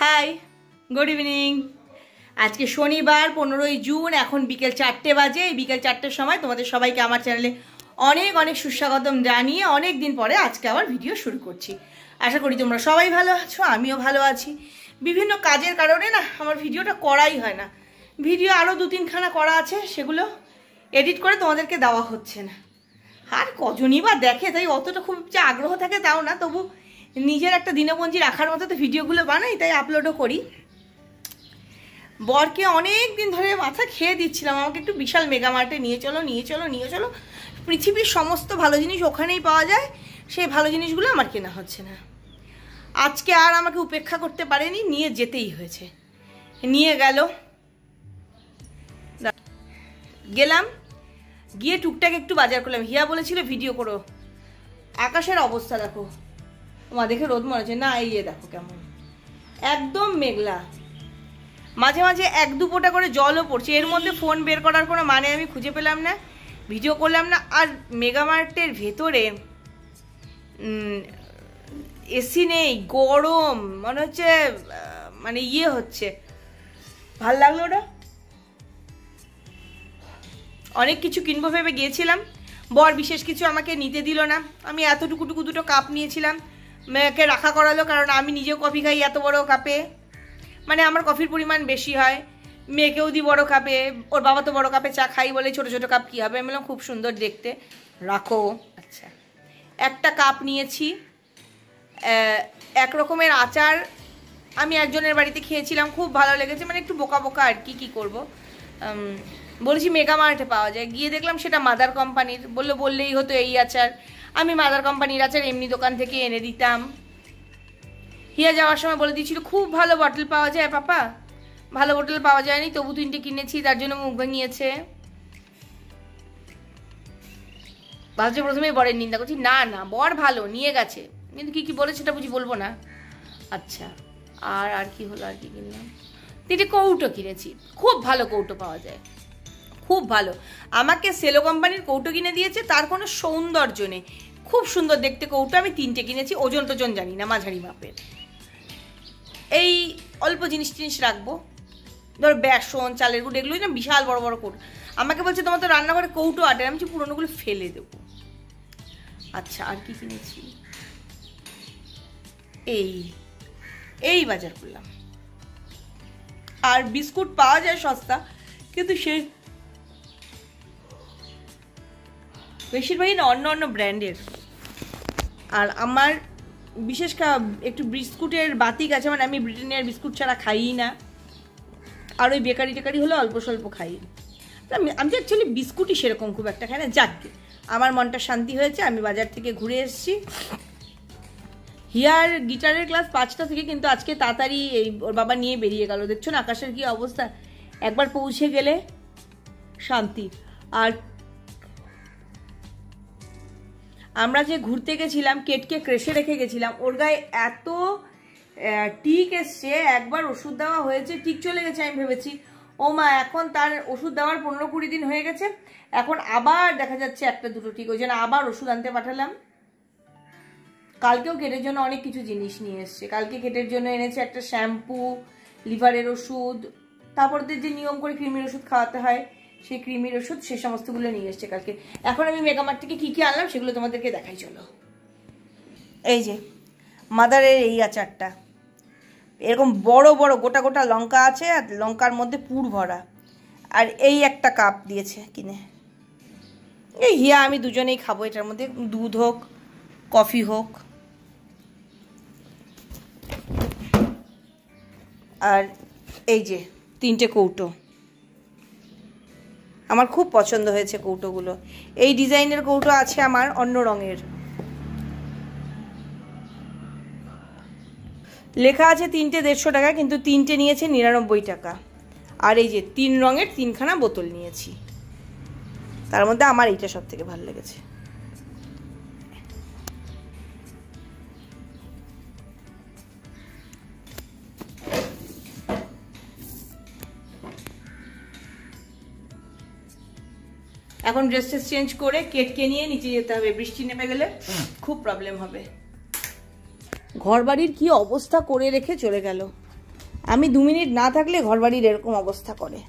High, good evening. আজকে শনিবার 15ই June, এখন বিকেল 4টে বাজে। এই বিকেল 4টের সময় তোমাদের সবাইকে আমার চ্যানেলে অনেক অনেক সুস্বাগতম জানিয়ে অনেক দিন পরে আজকে আবার ভিডিও শুরু করছি। আশা করি তোমরা সবাই ভালো আছো, আমিও ভালো আছি। বিভিন্ন কাজের কারণে না আমার ভিডিওটা করাই হয় না। ভিডিও আরও 2-3খানা করা আছে, সেগুলো এডিট করে তোমাদেরকে দেওয়া হচ্ছে না। আর কজনই বা দেখে, তাই অতটা খুব যে আগ্রহ থাকে তাও না, তবু নিজের একটা দিনপঞ্জি রাখার মতো তো ভিডিওগুলো বানাই, তাই আপলোডও করি। বরকে অনেক দিন ধরে মাথা খেয়ে দিচ্ছিলাম, আমাকে একটু বিশাল মেগা মার্টে নিয়ে চলো নিয়ে চলো নিয়ে চলো, পৃথিবীর সমস্ত ভালো জিনিস ওখানেই পাওয়া যায়, সেই ভালো জিনিসগুলো আমার কেনা হচ্ছে না। আজকে আর আমাকে উপেক্ষা করতে পারেনি, নিয়ে যেতেই হয়েছে। নিয়ে গেলাম, গিয়ে টুকটাক একটু বাজার করলাম। হিয়া বলেছিল ভিডিও করো। আকাশের অবস্থা দেখো, মা দেখে রোদ মনে হচ্ছে না, এই দেখো কেমন একদম মেঘলা, মাঝে মাঝে 1-2 ফোঁটা করে জলও পড়ছে। এর মধ্যে ফোন বের করার কোনো মানে আমি খুঁজে পেলাম না, ভিডিও করলাম না। আর মেগামার্টের ভেতরে এসি নেই, গরম, মনে হচ্ছে মানে হচ্ছে, ভাল লাগলো না। অনেক কিছু কিনবো ভেবে গিয়েছিলাম, বর বিশেষ কিছু আমাকে নিতে দিল না। আমি এতটুকু দুটো কাপ নিয়েছিলাম, মেয়েকে রাখা করালো, কারণ আমি নিজেও কফি খাই এত বড় কাপে, মানে আমার কফির পরিমাণ বেশি হয়। মেয়েকেও দিই বড় কাপে, ওর বাবা তো বড় কাপে চা খাই বলে ছোট ছোট কাপ কী হবে, আমি বললাম খুব সুন্দর দেখতে, রাখো। আচ্ছা, একটা কাপ নিয়েছি। এক রকমের আচার আমি একজনের বাড়িতে খেয়েছিলাম, খুব ভালো লেগেছে, মানে একটু বোকা বোকা আর কি করব। বলেছি মেগা মার্টে পাওয়া যায়, গিয়ে দেখলাম সেটা মাদার কোম্পানির। বললেই হতো এই আচার, আমি মাদার কোম্পানির আচার এমনি দোকান থেকে এনে দিতাম। হিয়া যাওয়ার সময় বলে দিয়েছিল খুব ভালো বটল পাওয়া যায় পাপা, ভালো বটল পাওয়া যায়নি, তবু 3টে কিনেছি, তার জন্য মুখ ভাঙিয়েছে। ভাবছি প্রথমেই বরের নিন্দা করছি, না না বর ভালো নিয়ে গেছে, কিন্তু কি বলে সেটা বলবো না। আচ্ছা, আর কি হলো, আর কি কিনলাম? 3টে কৌটো কিনেছি, খুব ভালো কৌটো পাওয়া যায়, খুব ভালো। আমাকে সেলো কোম্পানির কৌটো কিনে দিয়েছে, তার কোনো সৌন্দর্য নেই, খুব সুন্দর দেখতে কৌটো। আমি 3টে কিনেছি, ওজন টোজন জানি না, মাঝারি মাপের। এই অল্প জিনিস রাখবো, ধর বেসন, চালের গুঁড়ো, এগুলোই না বিশাল বড় বড় কৌটো। আমাকে বলছে তোমার তো রান্নাঘরে কৌটো আটে, আমি পুরোনোগুলো ফেলে দেবো। আচ্ছা, আর কি কিনেছি? এই বাজার করলাম। আর বিস্কুট পাওয়া যায় সস্তা, কিন্তু সে বেশিরভাগই না অন্য ব্র্যান্ডের। আর আমার বিশেষ একটু বিস্কুটের বাতিক আছে, মানে আমি ব্রিটানিয়ার বিস্কুট ছাড়া খাই না। আর ওই বেকারি টেকারি হলে অল্প স্বল্প খাই। আমি তো অ্যাকচুয়ালি বিস্কুটই সেরকম খুব একটা খাই না। যাক, আমার মনটা শান্তি হয়েছে, আমি বাজার থেকে ঘুরে এসেছি। হিয়ার গিটারের ক্লাস 5টা থেকে, কিন্তু আজকে তাড়াতাড়ি ওর বাবা নিয়ে বেরিয়ে গেল। দেখছো না আকাশের কি অবস্থা, একবার পৌঁছে গেলে শান্তি। আর আমরা যে ঘুরতে গেছিলাম, কেটকে ক্রেশে রেখে গেছিলাম, ওর গায়ে এত টিক এসছে, একবার ওষুধ দেওয়া হয়েছে, টিক চলে গেছে। আমি ভেবেছি ও মা, এখন তার ওষুধ দেওয়ার 15-20 দিন হয়ে গেছে, এখন আবার দেখা যাচ্ছে 1-2 টিক, ওই জন্য আবার ওষুধ আনতে পাঠালাম। কালকেও কেটের জন্য অনেক কিছু জিনিস নিয়ে এসছে। কালকে কেটের জন্য এনেছে একটা শ্যাম্পু, লিভারের ওষুধ, তারপর যে নিয়ম করে কৃমির ওষুধ খাওয়াতে হয়, সেই কৃমির ওষুধ, সে সমস্তগুলো নিয়ে এসছে কালকে। এখন আমি মেগামার্ট থেকে কি কি আনলাম সেগুলো তোমাদেরকে দেখাই, চলো। এই যে মাদারের এই আচারটা, এরকম বড় বড় গোটা গোটা লঙ্কা আছে, আর লঙ্কার মধ্যে পুর ভরা। আর এই একটা কাপ দিয়েছে কিনে, এই হিয়া আমি দুজনেই খাবো। এটার মধ্যে দুধ হোক, কফি হোক। আর এই যে 3টে কৌটো, আমার খুব পছন্দ হয়েছে কৌটোগুলো। এই ডিজাইনের কৌটো আছে আমার অন্য রঙের, লেখা আছে 3টে 150 টাকা, কিন্তু 3টে নিয়েছে 99 টাকা। আর এই যে 3 রঙের 3খানা বোতল নিয়েছি, তার মধ্যে আমার এইটা সব থেকে ভালো লেগেছে। এখন ড্রেস চেঞ্জ করে কেটকে নিয়ে নিচে যেতে হবে, বৃষ্টি নেমে গেলে খুব প্রবলেম হবে। ঘর বাড়ির কি অবস্থা করে রেখে চলে গেল। আমি 2 মিনিট না থাকলে ঘরবাড়ির এরকম অবস্থা করে।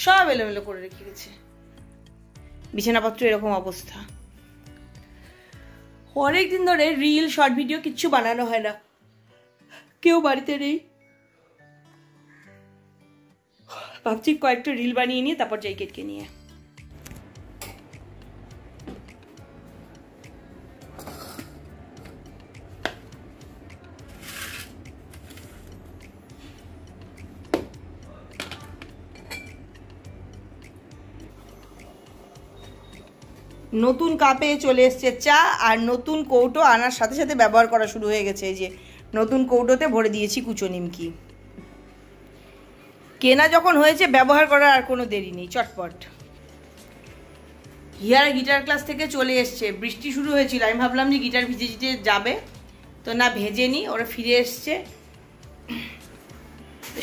সব এলোমেলো করে রেখে গেছে, বিছানাপত্র এরকম অবস্থা। অনেকদিন ধরে রিল শর্ট ভিডিও কিচ্ছু বানানো হয় না, কেউ বাড়িতে নেই। ভাবছি কয়েকটা রিল বানিয়ে নিয়ে তারপর যাই কেটকে নিয়ে। নতুন কাপে চলে এসছে চা, আর নতুন কৌটো আনার সাথে সাথে ব্যবহার করা শুরু হয়ে গেছে। এই যে নতুন কৌটোতে ভরে দিয়েছি কুচো নিমকি। কেনা যখন হয়েছে ব্যবহার করার আর কোনো দেরি নেই, চটপট। হিয়ার গিটার ক্লাস থেকে চলে এসছে, বৃষ্টি শুরু হয়েছিল, আমি ভাবলাম যে গিটার ভিজে ভিজে যাবে, তো না ভেজেনি, ওরা ফিরে এসছে।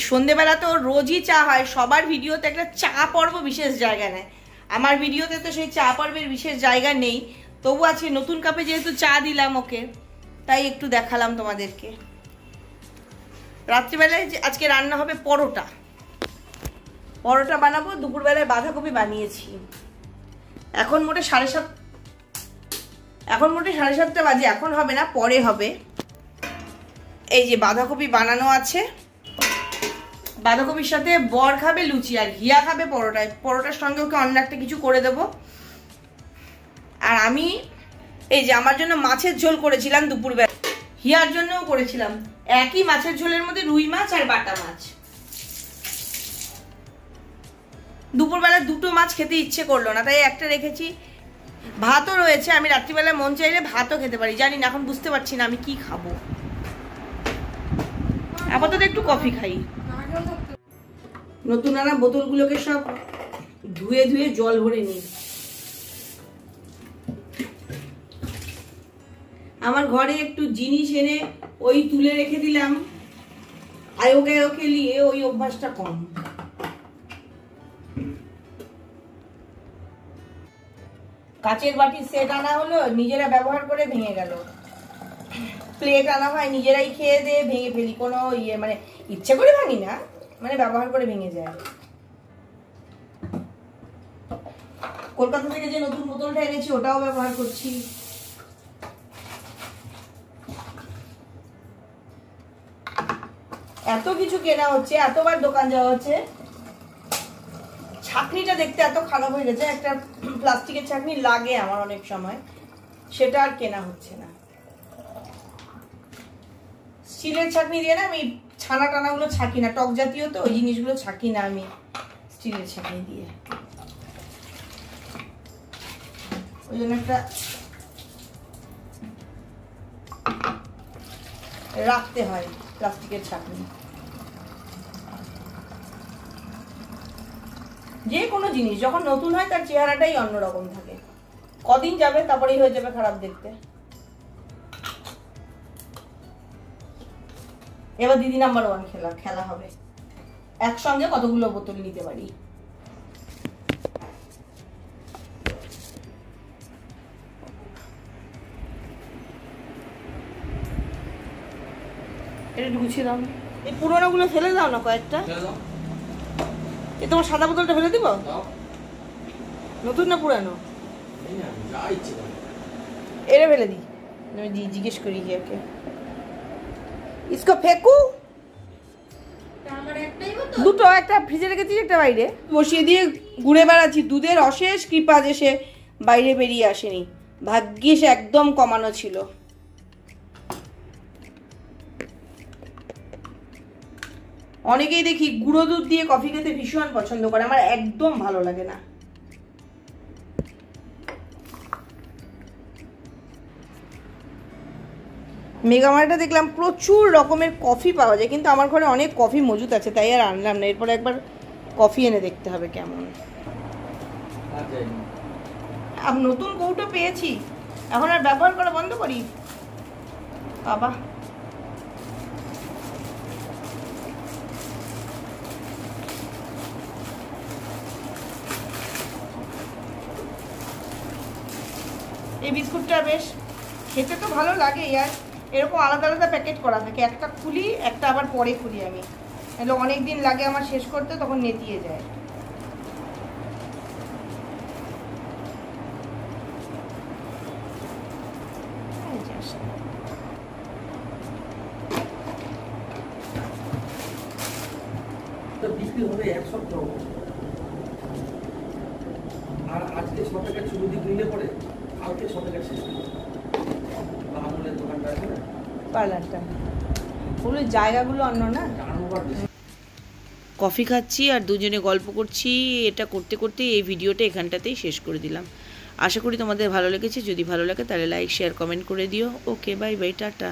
সন্ধেবেলা তো রোজই চা হয়, সবার ভিডিওতে একটা চা পর্ব বিশেষ জায়গা নেয়, আমার ভিডিওতে তো সেই চা পর্বের বিশেষ জায়গা নেই। তবু আজকে নতুন কাপে যেহেতু চা দিলাম ওকে, তাই একটু দেখালাম তোমাদেরকে। রাত্রিবেলায় আজকে রান্না হবে পরোটা, পরোটা বানাবো। দুপুরবেলায় বাঁধাকপি বানিয়েছি। এখন মোটে 7:30 বাজে, এখন হবে না, পরে হবে। এই যে বাঁধাকপি বানানো আছে, বাঁধাকপির সাথে বর খাবে লুচি আর হিয়া খাবে পরোটায়। পরোটার সঙ্গে ওকে অন্য একটা কিছু করে দেবো। আর আমি এই যে আমার জন্য মাছের ঝোল করেছিলাম দুপুরবেলা, হিয়ার জন্যও করেছিলাম। একই মাছের ঝোলের মধ্যে রুই মাছ আর বাটা মাছ। দুপুরবেলা 2টো মাছ খেতে ইচ্ছে করলো না, তাই একটা রেখেছি। ভাতও রয়েছে, আমি রাত্রিবেলা মন চাইলে ভাতও খেতে পারি, জানি না, এখন বুঝতে পারছি না আমি কি খাবো। আপাতত একটু কফি খাই। নতুন আনা বোতলগুলোকে সব ধুয়ে ধুয়ে জল ভরে নিই। আমার ঘরে একটু জিনিস এনে ওই তুলে রেখে দিলাম, আয়োগে নিয়ে, ওই অভ্যাসটা কম। কাচের বাটির সেট আনা হলো, নিজেরা ব্যবহার করে ভেঙে গেল। প্লেট আনা হয়, নিজেরাই খেয়ে দিয়ে ভেঙে ফেলি, কোনো মানে ইচ্ছে করে ভাঙি না, মানে ব্যবহার করে ভেঙে যায়। কলকাতা থেকে যে নতুন বোতলটা এনেছি ওটাও ব্যবহার করছি। এত কিছু কেনা হচ্ছে, এতবার দোকান যাওয়া হচ্ছে। ছাকনিটা দেখতে এত খারাপ হয়ে গেছে, একটা প্লাস্টিকের ছাকনি লাগে আমার অনেক সময়, সেটা আর কেনা হচ্ছে না। স্টিলের ছাকনি দিয়ে না আমি ছানা টানাগুলো ছাকি না, টক জাতীয় তো ওই জিনিসগুলো ছাকি না আমি স্টিলের ছাকনি দিয়ে। ওই জন্য একটা রাখতে হয় প্লাস্টিকের ছাকনি। যে কোনো জিনিস যখন নতুন হয় তার চেহারাটাই অন্যরকম থাকে, কদিন যাবে তারপরেই হয়ে যাবে খারাপ দেখতে। এবার দিদি নাম্বার 1 খেলা হবে, একসঙ্গে কতগুলো বোতল নিতে পারি। এটা গুছিয়ে দাও, এই পুরোনো গুলো ফেলে দাও না কয়েকটা। এই তোমার সাদা বোতলটা ফেলে দিব, নতুন না পুরানো? এটা ফেলে দিই, আমি জিজ্ঞেস করি হিয়াকে। ইসকো ফেকু, দুটো, একটা ফ্রিজে রেখেছি, একটা বাইরে বসিয়ে দিয়ে ঘুরে বেড়াচ্ছি। দুধের অশেষ কৃপা যে সে বাইরে বেরিয়ে আসেনি, ভাগ্যিস একদম কমানো ছিল। অনেকেই দেখি গুঁড়ো দুধ দিয়ে কফি খেতে ভীষণ পছন্দ করে, আমার একদম ভালো লাগে না। মেগামার্টে দেখলাম প্রচুর রকমের কফি পাওয়া যায়, কিন্তু আমার ঘরে অনেক কফি মজুদ আছে, তাই আর আনলাম না। এরপরে একবার কফি এনে দেখতে হবে কেমন। নতুন কৌটো পেয়েছি, এখন আর ব্যবহার করা বন্ধ করি বাবা। এই বিস্কুটটা বেশ খেতে তো ভালো লাগে ইয়ার, এরকম আলাদা আলাদা প্যাকেট করা থাকে, একটা খুলি একটা আবার পরে খুলি আমি, তাহলে অনেক দিন লাগে আমার শেষ করতে, তখন নেতিয়ে যায়। বিক্রি হবে এক সপ্তাহ, আর আজকে 100 টাকার চুড়ি নিলে পরে কালকে 100 টাকা শেষ হয়ে যাবে। আমলের দোকানটা আছে না, পার্লারটা, ওগুলো জায়গাগুলো অন্য না। কফি খাচ্ছি আর দুজনে গল্প করছি, এটা করতে করতে এই ভিডিওটা এখানটাতেই শেষ করে দিলাম। আশা করি তোমাদের ভালো লেগেছে, যদি ভালো লাগে তাহলে লাইক শেয়ার কমেন্ট করে দিও। ওকে, বাই বাই, টাটা।